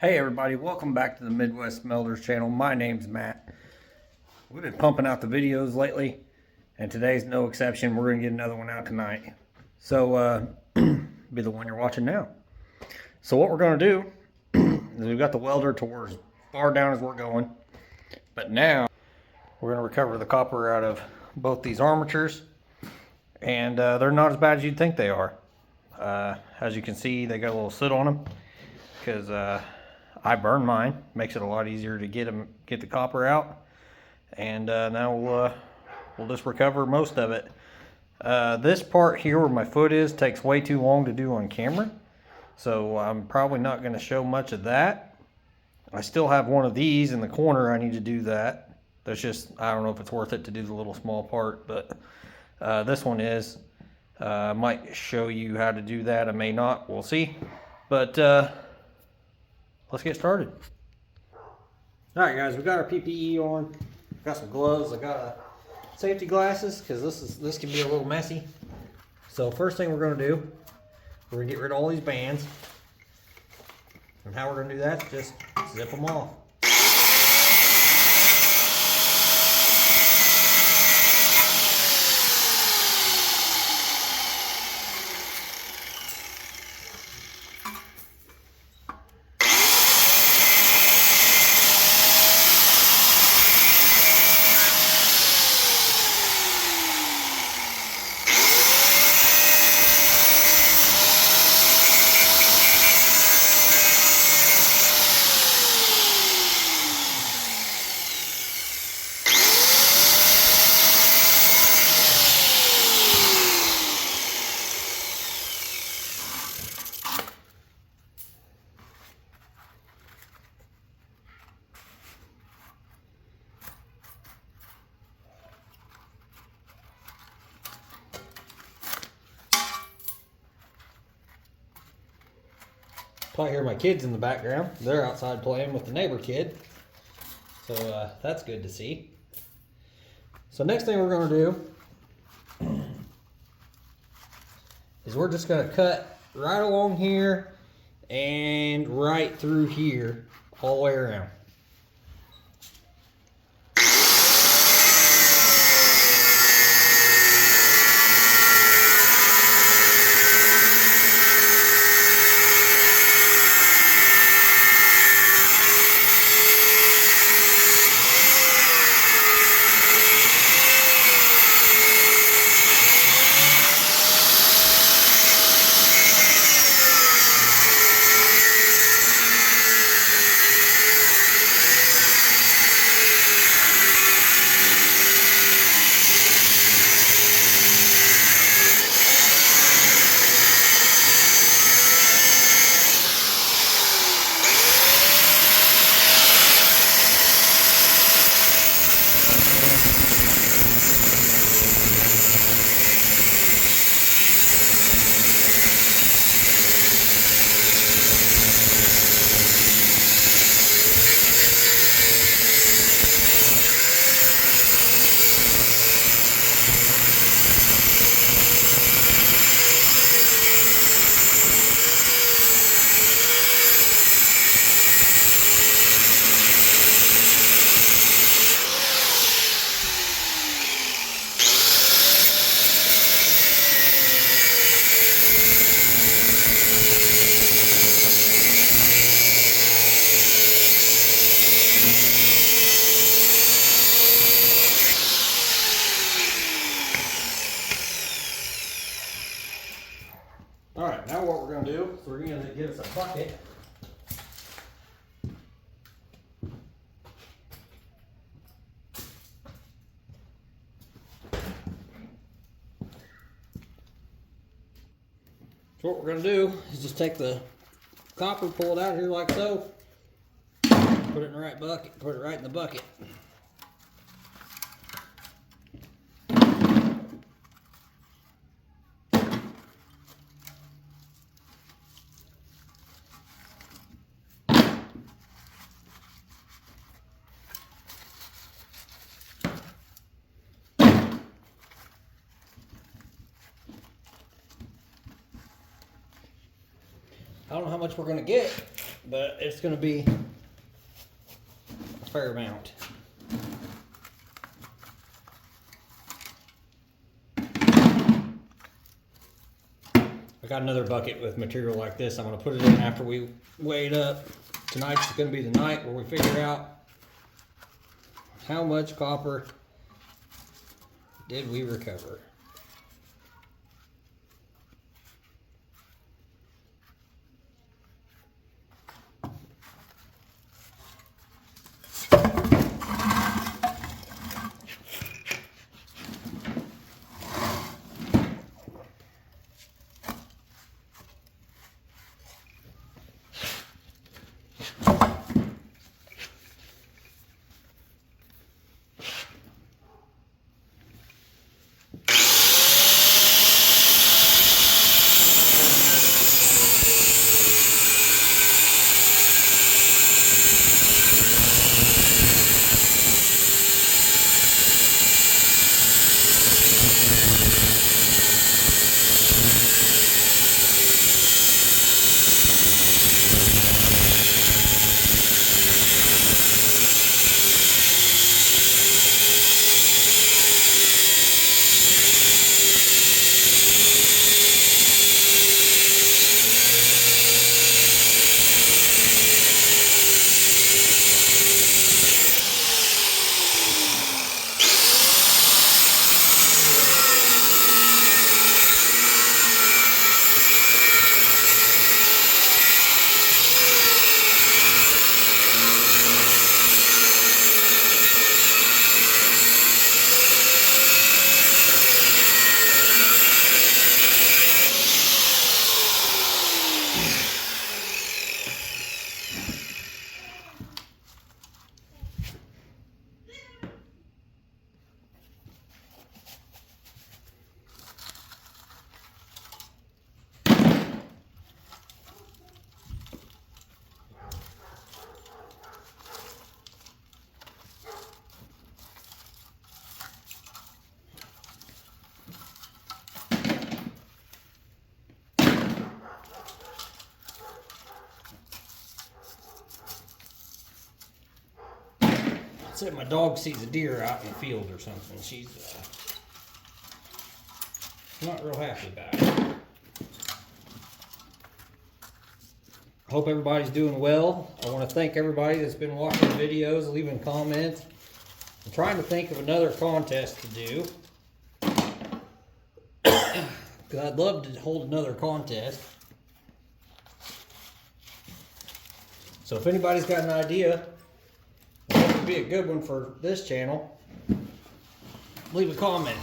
Hey everybody, welcome back to the Midwest Melders channel. My name's Matt. We've been pumping out the videos lately, and today's no exception. We're going to get another one out tonight. So, be the one you're watching now. So what we're going to do is we've got the welder to as far down as we're going. But now, we're going to recover the copper out of both these armatures. And they're not as bad as you'd think they are. As you can see, they got a little soot on them. Because I burn mine. Makes it a lot easier to get the copper out. And now we'll just recover most of it. This part here where my foot is takes way too long to do on camera. So I'm probably not going to show much of that. I still have one of these in the corner. I need to do that. That's just, I don't know if it's worth it to do the little small part. But this one is. I might show you how to do that. I may not. We'll see. But let's get started. Alright guys, we got our PPE on. Got some gloves. I got safety glasses because this can be a little messy. So first thing we're going to do, we're going to get rid of all these bands. And how we're going to do that is just zip them off. Probably hear my kids in the background. They're outside playing with the neighbor kid. So that's good to see. So next thing we're going to do is we're just going to cut right along here and right through here all the way around. Alright, now what we're going to do is we're going to get us a bucket. So what we're going to do is just take the copper, pull it out here like so, put it in the right bucket, put it right in the bucket. I don't know how much we're going to get, but it's going to be a fair amount. I got another bucket with material like this. I'm going to put it in after we weigh it up. Tonight's going to be the night where we figure out how much copper did we recover. Say my dog sees a deer out in the field or something, she's not real happy about it. I hope everybody's doing well. I want to thank everybody that's been watching the videos, leaving comments. I'm trying to think of another contest to do, because I'd love to hold another contest. So if anybody's got an idea, it would be a good one for this channel, leave a comment.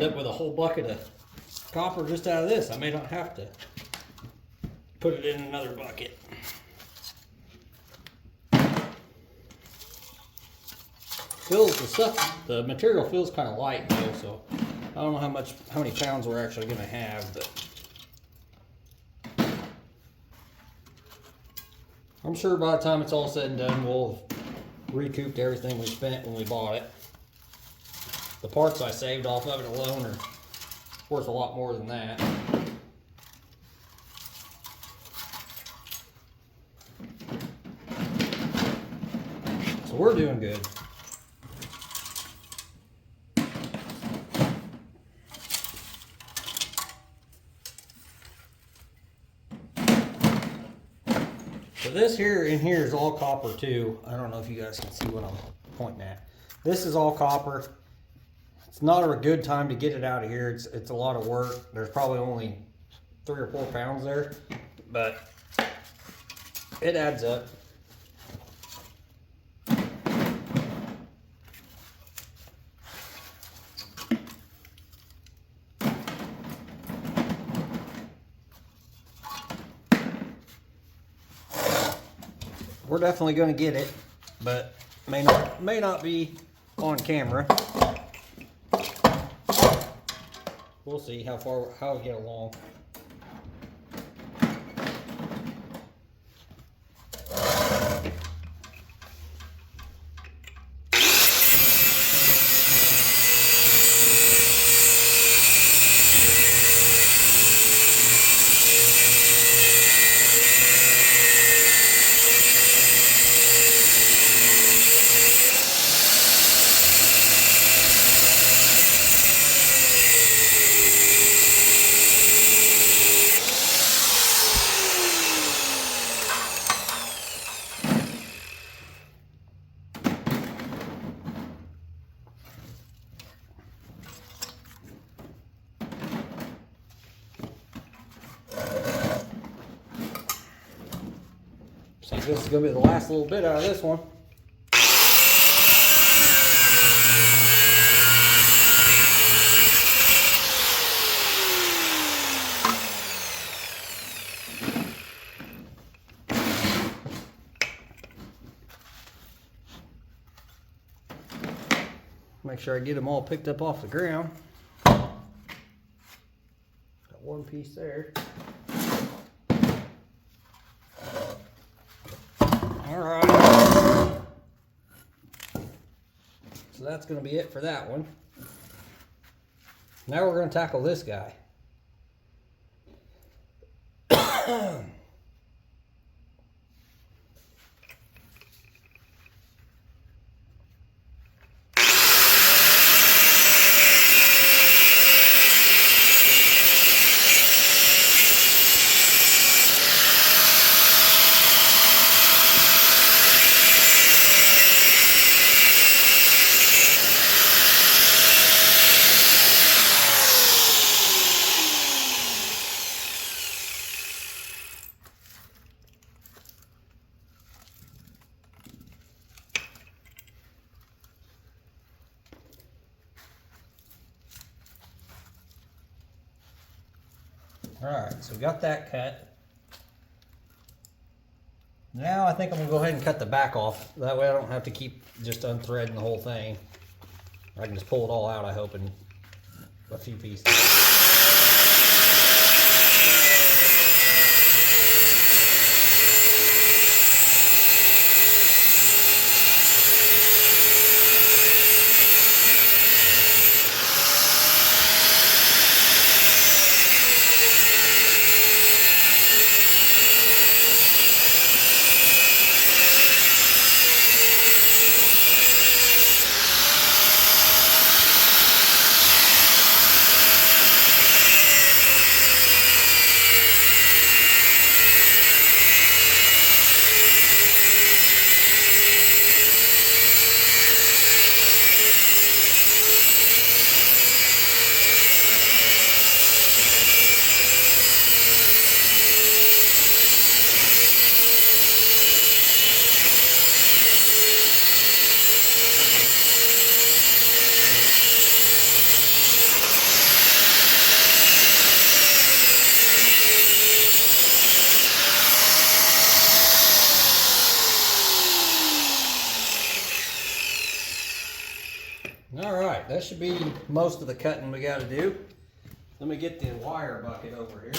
end up with a whole bucket of copper just out of this. I may not have to put it in another bucket. The material feels kind of light though, so I don't know how many pounds we're actually going to have, but I'm sure by the time it's all said and done, we'll have recouped everything we spent when we bought it. The parts I saved off of it alone are worth a lot more than that. So we're doing good. So this here in here is all copper too. I don't know if you guys can see what I'm pointing at. This is all copper. It's not a good time to get it out of here. It's a lot of work. There's probably only 3 or 4 pounds there, but it adds up. We're definitely going to get it, but may not be on camera. We'll see how we get along. So this is going to be the last little bit out of this one. Make sure I get them all picked up off the ground. Got one piece there. Alright. So that's going to be it for that one. Now we're going to tackle this guy. Alright, so we got that cut. Now I think I'm going to go ahead and cut the back off. That way I don't have to keep just unthreading the whole thing. I can just pull it all out, I hope, in a few pieces. that should be most of the cutting we got to do. Let me get the wire bucket over here.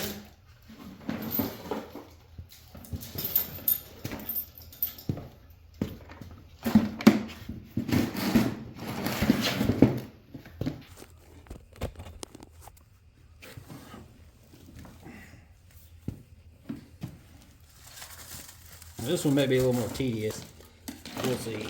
This one may be a little more tedious. We'll see.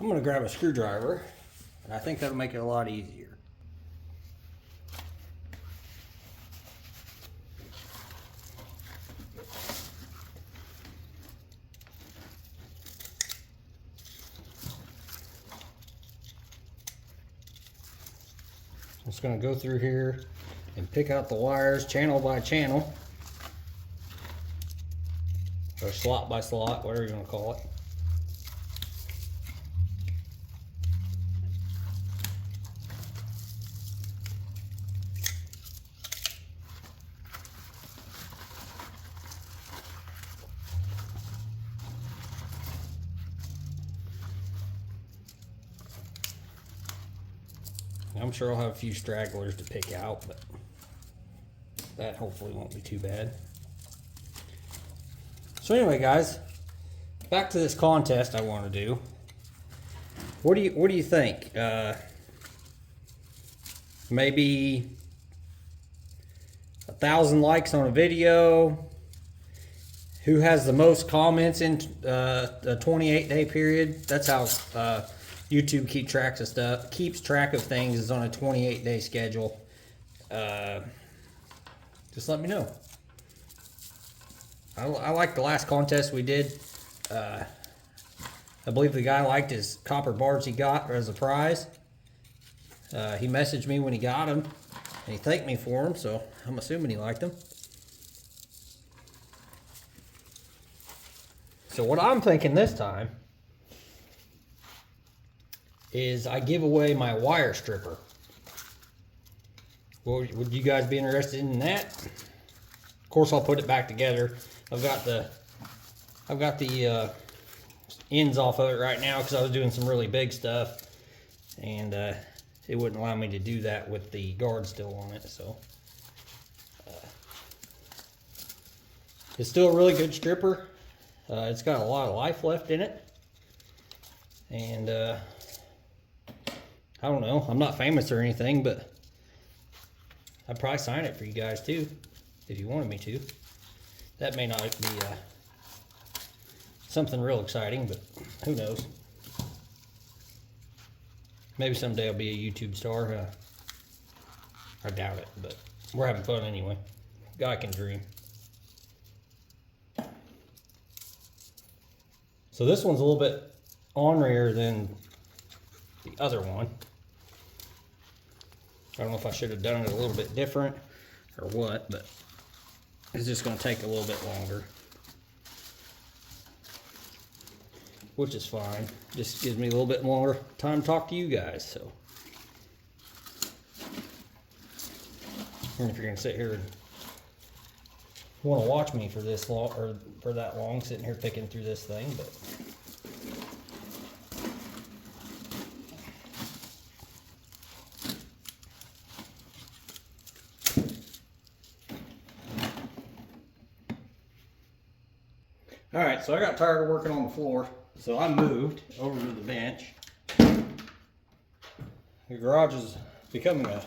I'm going to grab a screwdriver, and I think that'll make it a lot easier. I'm just going to go through here and pick out the wires channel by channel, or slot by slot, whatever you want to call it. I'm sure I'll have a few stragglers to pick out, but that hopefully won't be too bad. So anyway, guys, back to this contest I want to do. What do you think? Maybe 1,000 likes on a video. Who has the most comments in a 28-day period? That's how YouTube keeps track of things, is on a 28-day schedule. Just let me know. I like the last contest we did. I believe the guy liked his copper bars he got as a prize. He messaged me when he got them, and he thanked me for them, so I'm assuming he liked them. So what I'm thinking this time is I give away my wire stripper. Well, would you guys be interested in that? Of course, I'll put it back together. I've got the ends off of it right now because I was doing some really big stuff, and it wouldn't allow me to do that with the guard still on it. So it's still a really good stripper. It's got a lot of life left in it, and I don't know, I'm not famous or anything, but I'd probably sign it for you guys too, if you wanted me to. That may not be something real exciting, but who knows. Maybe someday I'll be a YouTube star. I doubt it, but we're having fun anyway. Guy can dream. So this one's a little bit ornerier than the other one. I don't know if I should have done it a little bit different or what, but it's just going to take a little bit longer, which is fine. Just gives me a little bit more time to talk to you guys. So, and if you're going to sit here and want to watch me for this long or for that long, sitting here picking through this thing, but all right, so I got tired of working on the floor, so I moved over to the bench. The garage is becoming a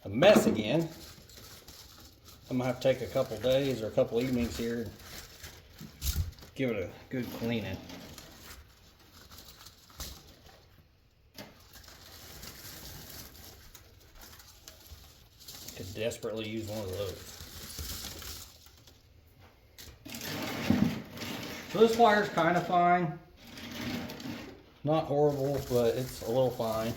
mess again. I'm gonna have to take a couple days or a couple evenings here and give it a good cleaning. desperately use one of those. So this wire's kind of fine. Not horrible, but it's a little fine.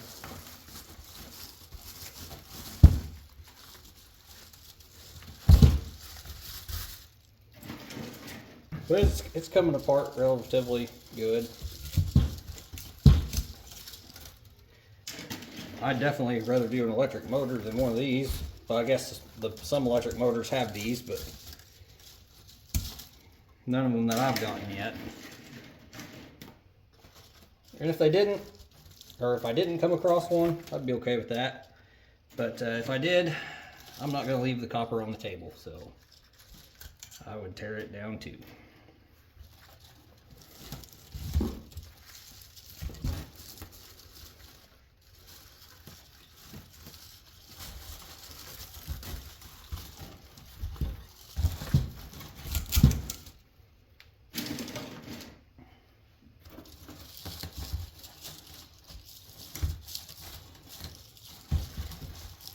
But it's coming apart relatively good. I'd definitely rather do an electric motor than one of these. But I guess some electric motors have these, but none of them that I've gotten yet. And if they didn't, or if I didn't come across one, I'd be okay with that. But if I did, I'm not going to leave the copper on the table, so I would tear it down too.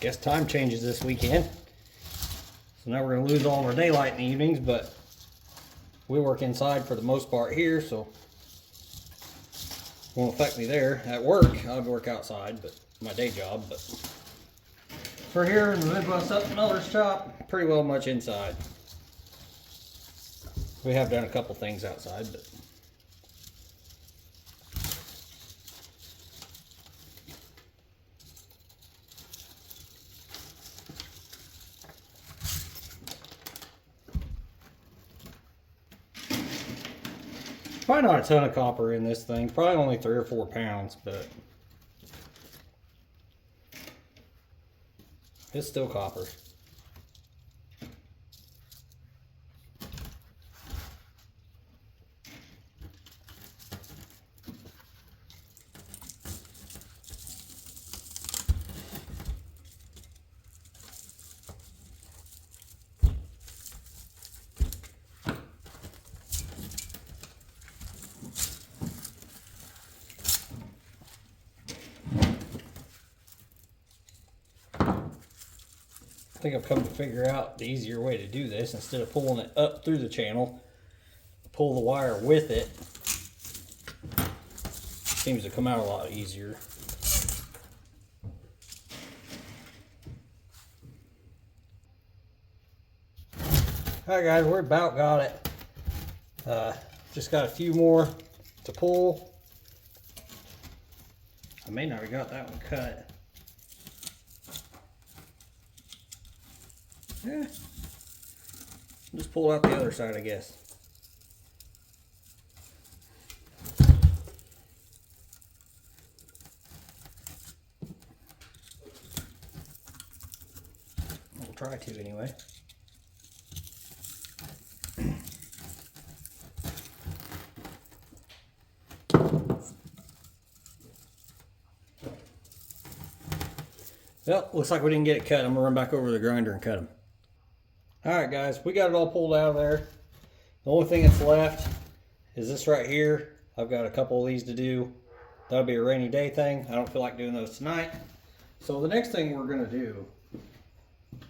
Guess time changes this weekend. So now we're going to lose all of our daylight in the evenings, but we work inside for the most part here, so it won't affect me there. At work, I would work outside, but my day job. But for here in the Midwest Sa200 shop, pretty well much inside. We have done a couple things outside, but probably not a ton of copper in this thing. Probably only 3 or 4 pounds, but it's still copper. I think I've come to figure out the easier way to do this. Instead of pulling it up through the channel, pull the wire with it. Seems to come out a lot easier. Alright guys, we're about got it. Just got a few more to pull. I may not have got that one cut. Yeah. Just pull out the other side, I guess. We'll try to anyway. Well, looks like we didn't get it cut. I'm gonna run back over to the grinder and cut them. Alright guys, we got it all pulled out of there. The only thing that's left is this right here. I've got a couple of these to do. That'll be a rainy day thing. I don't feel like doing those tonight. So the next thing we're going to do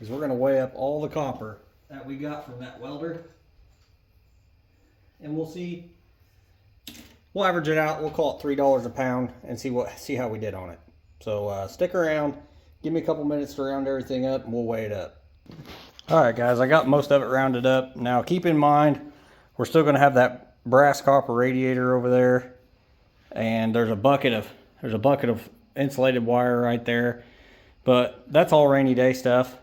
is we're going to weigh up all the copper that we got from that welder. And we'll see. We'll average it out. We'll call it $3 a pound and see how we did on it. So stick around. Give me a couple minutes to round everything up and we'll weigh it up. Alright guys, I got most of it rounded up. Now keep in mind, we're still going to have that brass copper radiator over there. And there's a bucket of insulated wire right there. But that's all rainy day stuff.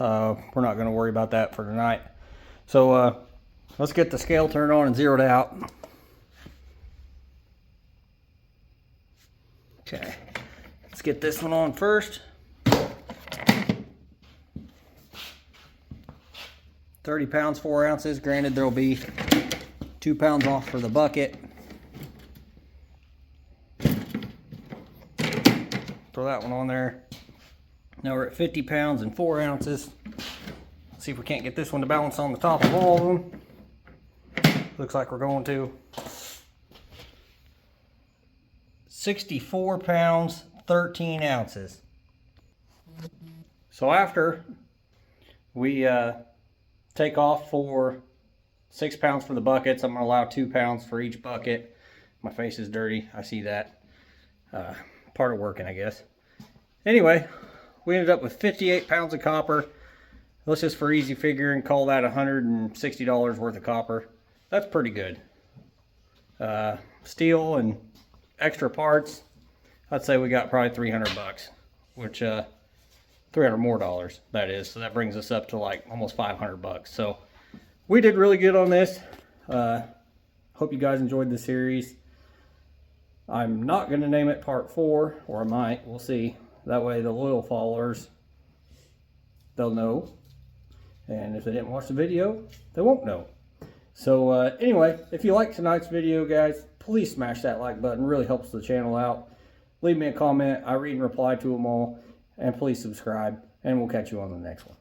We're not going to worry about that for tonight. So let's get the scale turned on and zeroed out. Okay, let's get this one on first. 30 pounds, 4 ounces. Granted, there'll be 2 pounds off for the bucket. Throw that one on there. Now we're at 50 pounds and 4 ounces. Let's see if we can't get this one to balance on the top of all of them. Looks like we're going to. 64 pounds, 13 ounces. So after We take off for 6 pounds for the buckets. I'm gonna allow 2 pounds for each bucket. My face is dirty, I see that. Part of working, I guess. Anyway, we ended up with 58 pounds of copper. Let's just, for easy figuring, call that $160 worth of copper. That's pretty good. Steel and extra parts, I'd say we got probably 300 bucks, which 300 more dollars, that is. So that brings us up to like almost 500 bucks. So we did really good on this. Hope you guys enjoyed the series. I'm not going to name it part 4, or I might, we'll see. That way the loyal followers, they'll know. And if they didn't watch the video, they won't know. So anyway, if you liked tonight's video, guys, please smash that like button. It really helps the channel out. Leave me a comment. I read and reply to them all. And please subscribe. And we'll catch you on the next one.